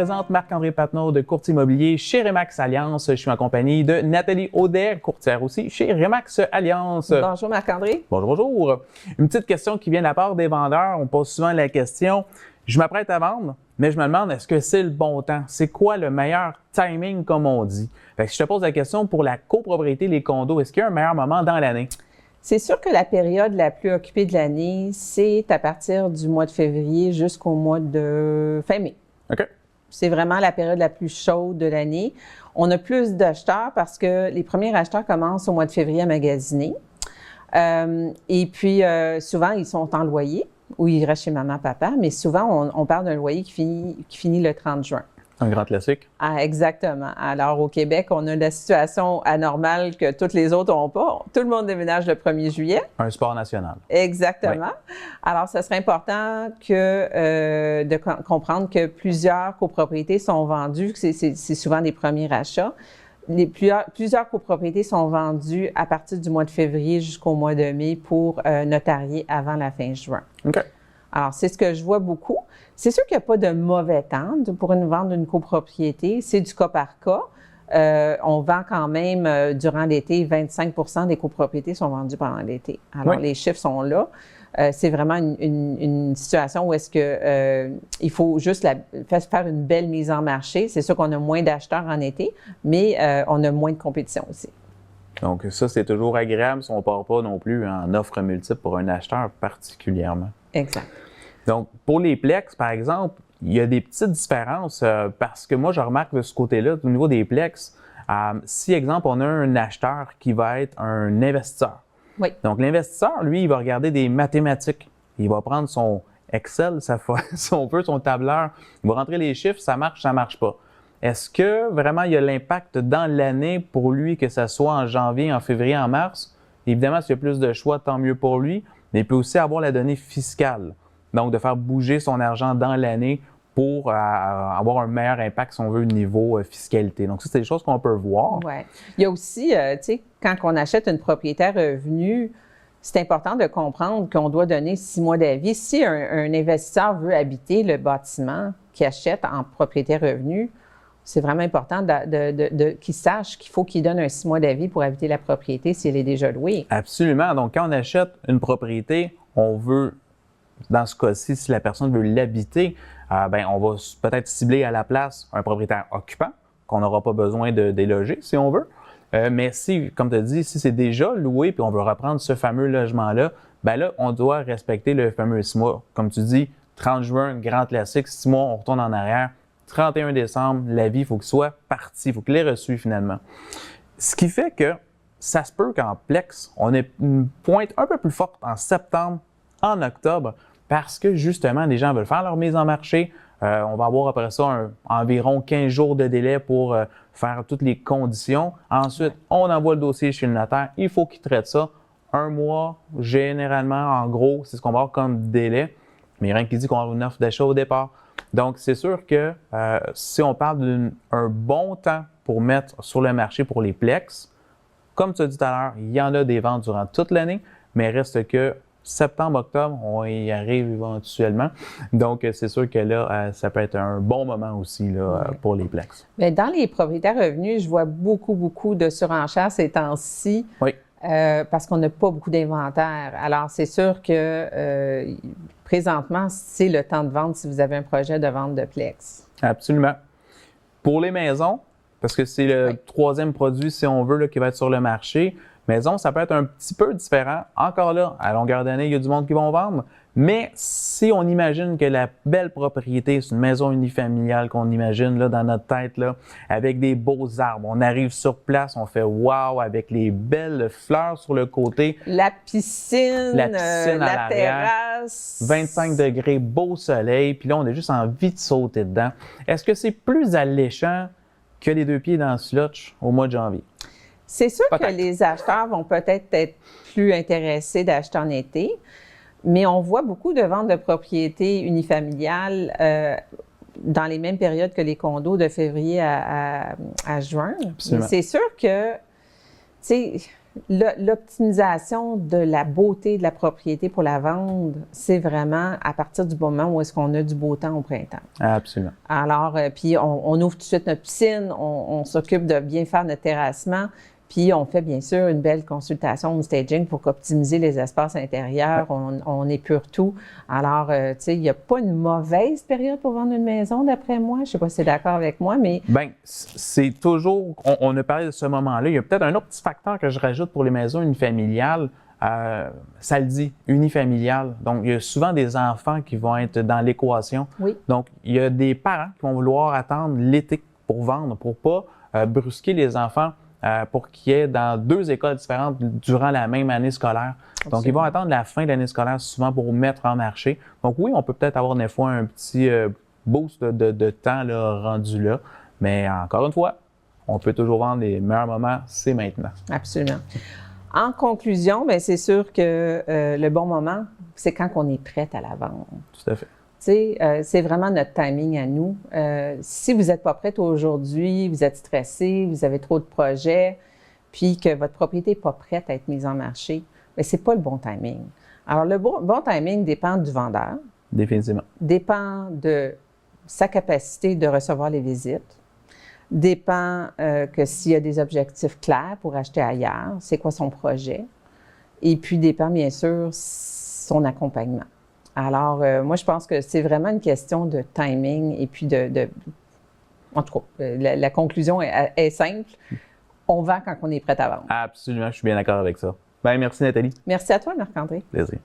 présente Marc-André Patnaud de Courtier Immobilier chez Remax Alliance. Je suis en compagnie de Nathalie Audet, courtière aussi chez Remax Alliance. Bonjour Marc-André. Bonjour, bonjour. Une petite question qui vient de la part des vendeurs. On pose souvent la question, je m'apprête à vendre, mais je me demande, est-ce que c'est le bon temps? C'est quoi le meilleur timing, comme on dit? Fait que si je te pose la question pour la copropriété, les condos, est-ce qu'il y a un meilleur moment dans l'année? C'est sûr que la période la plus occupée de l'année, c'est à partir du mois de février jusqu'au mois de fin mai. OK. C'est vraiment la période la plus chaude de l'année. On a plus d'acheteurs parce que les premiers acheteurs commencent au mois de février à magasiner. Et puis, souvent, ils sont en loyer ou ils restent chez maman, papa, mais souvent, on parle d'un loyer qui finit le 30 juin. Un grand classique. Ah, exactement. Alors, au Québec, on a la situation anormale que toutes les autres n'ont pas. Tout le monde déménage le 1er juillet. Un sport national. Exactement. Oui. Alors, ce serait important de comprendre que plusieurs copropriétés sont vendues. C'est souvent des premiers achats. Plusieurs copropriétés sont vendues à partir du mois de février jusqu'au mois de mai pour notarier avant la fin juin. OK. Alors, c'est ce que je vois beaucoup. C'est sûr qu'il n'y a pas de mauvais temps pour vendre une copropriété. C'est du cas par cas. On vend quand même, durant l'été, 25% des copropriétés sont vendues pendant l'été. Alors, les chiffres sont là. C'est vraiment une situation où est-ce que il faut juste faire une belle mise en marché. C'est sûr qu'on a moins d'acheteurs en été, mais on a moins de compétition aussi. Donc, ça, c'est toujours agréable si on ne part pas non plus en offre multiple pour un acheteur particulièrement. Exact. Donc, pour les plex, par exemple, il y a des petites différences parce que moi, je remarque de ce côté-là, au niveau des plex, si, exemple, on a un acheteur qui va être un investisseur. Oui. Donc, l'investisseur, lui, il va regarder des mathématiques. Il va prendre son Excel, si on veut, son tableur. Il va rentrer les chiffres, ça marche pas. Est-ce que vraiment il y a l'impact dans l'année pour lui, que ce soit en janvier, en février, en mars? Évidemment, s'il y a plus de choix, tant mieux pour lui, mais il peut aussi avoir la donnée fiscale. Donc, de faire bouger son argent dans l'année pour avoir un meilleur impact, si on veut, au niveau fiscalité. Donc, ça, c'est des choses qu'on peut voir. Oui. Il y a aussi, tu sais, quand on achète une propriété à revenu, c'est important de comprendre qu'on doit donner 6 mois d'avis. Si un investisseur veut habiter le bâtiment qu'il achète en propriété à revenu, c'est vraiment important qu'il sache qu'il faut qu'il donne un 6 mois d'avis pour habiter la propriété si elle est déjà louée. Absolument. Donc, quand on achète une propriété, on veut, dans ce cas-ci, si la personne veut l'habiter, on va peut-être cibler à la place un propriétaire occupant, qu'on n'aura pas besoin de déloger, si on veut. Mais si, comme tu as dit, si c'est déjà loué puis on veut reprendre ce fameux logement-là, là, on doit respecter le fameux 6 mois. Comme tu dis, 30 juin, grand classique, 6 mois, on retourne en arrière. 31 décembre, l'avis, il faut qu'il soit parti, il faut qu'il ait reçu finalement. Ce qui fait que ça se peut qu'en plex, on ait une pointe un peu plus forte en septembre, en octobre, parce que justement, les gens veulent faire leur mise en marché. On va avoir après ça environ 15 jours de délai pour faire toutes les conditions. Ensuite, on envoie le dossier chez le notaire. Il faut qu'il traite ça. 1 mois, généralement, en gros, c'est ce qu'on va avoir comme délai. Mais rien qui dit qu'on va avoir une offre d'achat au départ. Donc, c'est sûr que si on parle d'un bon temps pour mettre sur le marché pour les plex, comme tu as dit tout à l'heure, il y en a des ventes durant toute l'année, mais reste que septembre, octobre, on y arrive éventuellement. Donc, c'est sûr que là, ça peut être un bon moment aussi là, pour les plex. Bien, dans les propriétaires revenus, je vois beaucoup de surenchères ces temps-ci. Oui. Parce qu'on n'a pas beaucoup d'inventaire. Alors, c'est sûr que présentement, c'est le temps de vente si vous avez un projet de vente de plex. Absolument. Pour les maisons, parce que c'est le troisième produit, si on veut, là, qui va être sur le marché, maison, ça peut être un petit peu différent. Encore là, à longueur d'année, il y a du monde qui vont vendre. Mais si on imagine que la belle propriété, c'est une maison unifamiliale qu'on imagine là, dans notre tête, là, avec des beaux arbres, on arrive sur place, on fait wow, avec les belles fleurs sur le côté. La piscine la terrasse. 25 degrés, beau soleil, puis là, on a juste envie de sauter dedans. Est-ce que c'est plus alléchant que les 2 pieds dans le slotch au mois de janvier? C'est sûr que les acheteurs vont peut-être être plus intéressés d'acheter en été, mais on voit beaucoup de ventes de propriétés unifamiliales dans les mêmes périodes que les condos, de février à juin. C'est sûr que, tu sais, L'optimisation de la beauté de la propriété pour la vendre, c'est vraiment à partir du moment où est-ce qu'on a du beau temps au printemps. Absolument. Alors, puis on ouvre tout de suite notre piscine, on s'occupe de bien faire notre terrassement, puis on fait bien sûr une belle consultation, une staging pour optimiser les espaces intérieurs, on épure tout. Alors, tu sais, il n'y a pas une mauvaise période pour vendre une maison, d'après moi. Je ne sais pas si tu es d'accord avec moi, mais... Bien, c'est toujours... On a parlé de ce moment-là. Il y a peut-être un autre petit facteur que je rajoute pour les maisons unifamiliales. Ça le dit, unifamilial. Donc, il y a souvent des enfants qui vont être dans l'équation. Oui. Donc, il y a des parents qui vont vouloir attendre l'été pour vendre, pour pas brusquer les enfants pour qu'ils aient dans 2 écoles différentes durant la même année scolaire. Absolument. Donc, ils vont attendre la fin de l'année scolaire souvent pour mettre en marché. Donc, oui, on peut peut-être avoir des fois un petit boost de temps là, rendu là. Mais encore une fois, on peut toujours vendre les meilleurs moments, c'est maintenant. Absolument. En conclusion, bien, c'est sûr que le bon moment, c'est quand on est prête à la vendre. Tout à fait. Tu sais, c'est vraiment notre timing à nous. Si vous n'êtes pas prête aujourd'hui, vous êtes stressé, vous avez trop de projets, puis que votre propriété n'est pas prête à être mise en marché, bien, ce n'est pas le bon timing. Alors, le bon timing dépend du vendeur, Définitivement. dépend de sa capacité de recevoir les visites, dépend que s'il y a des objectifs clairs pour acheter ailleurs, c'est quoi son projet, et puis dépend bien sûr son accompagnement. Alors, moi, je pense que c'est vraiment une question de timing et puis en tout cas, la conclusion est simple. On vend quand on est prêt à vendre. Absolument, je suis bien d'accord avec ça. Bien, merci Nathalie. Merci à toi, Marc-André. Plaisir.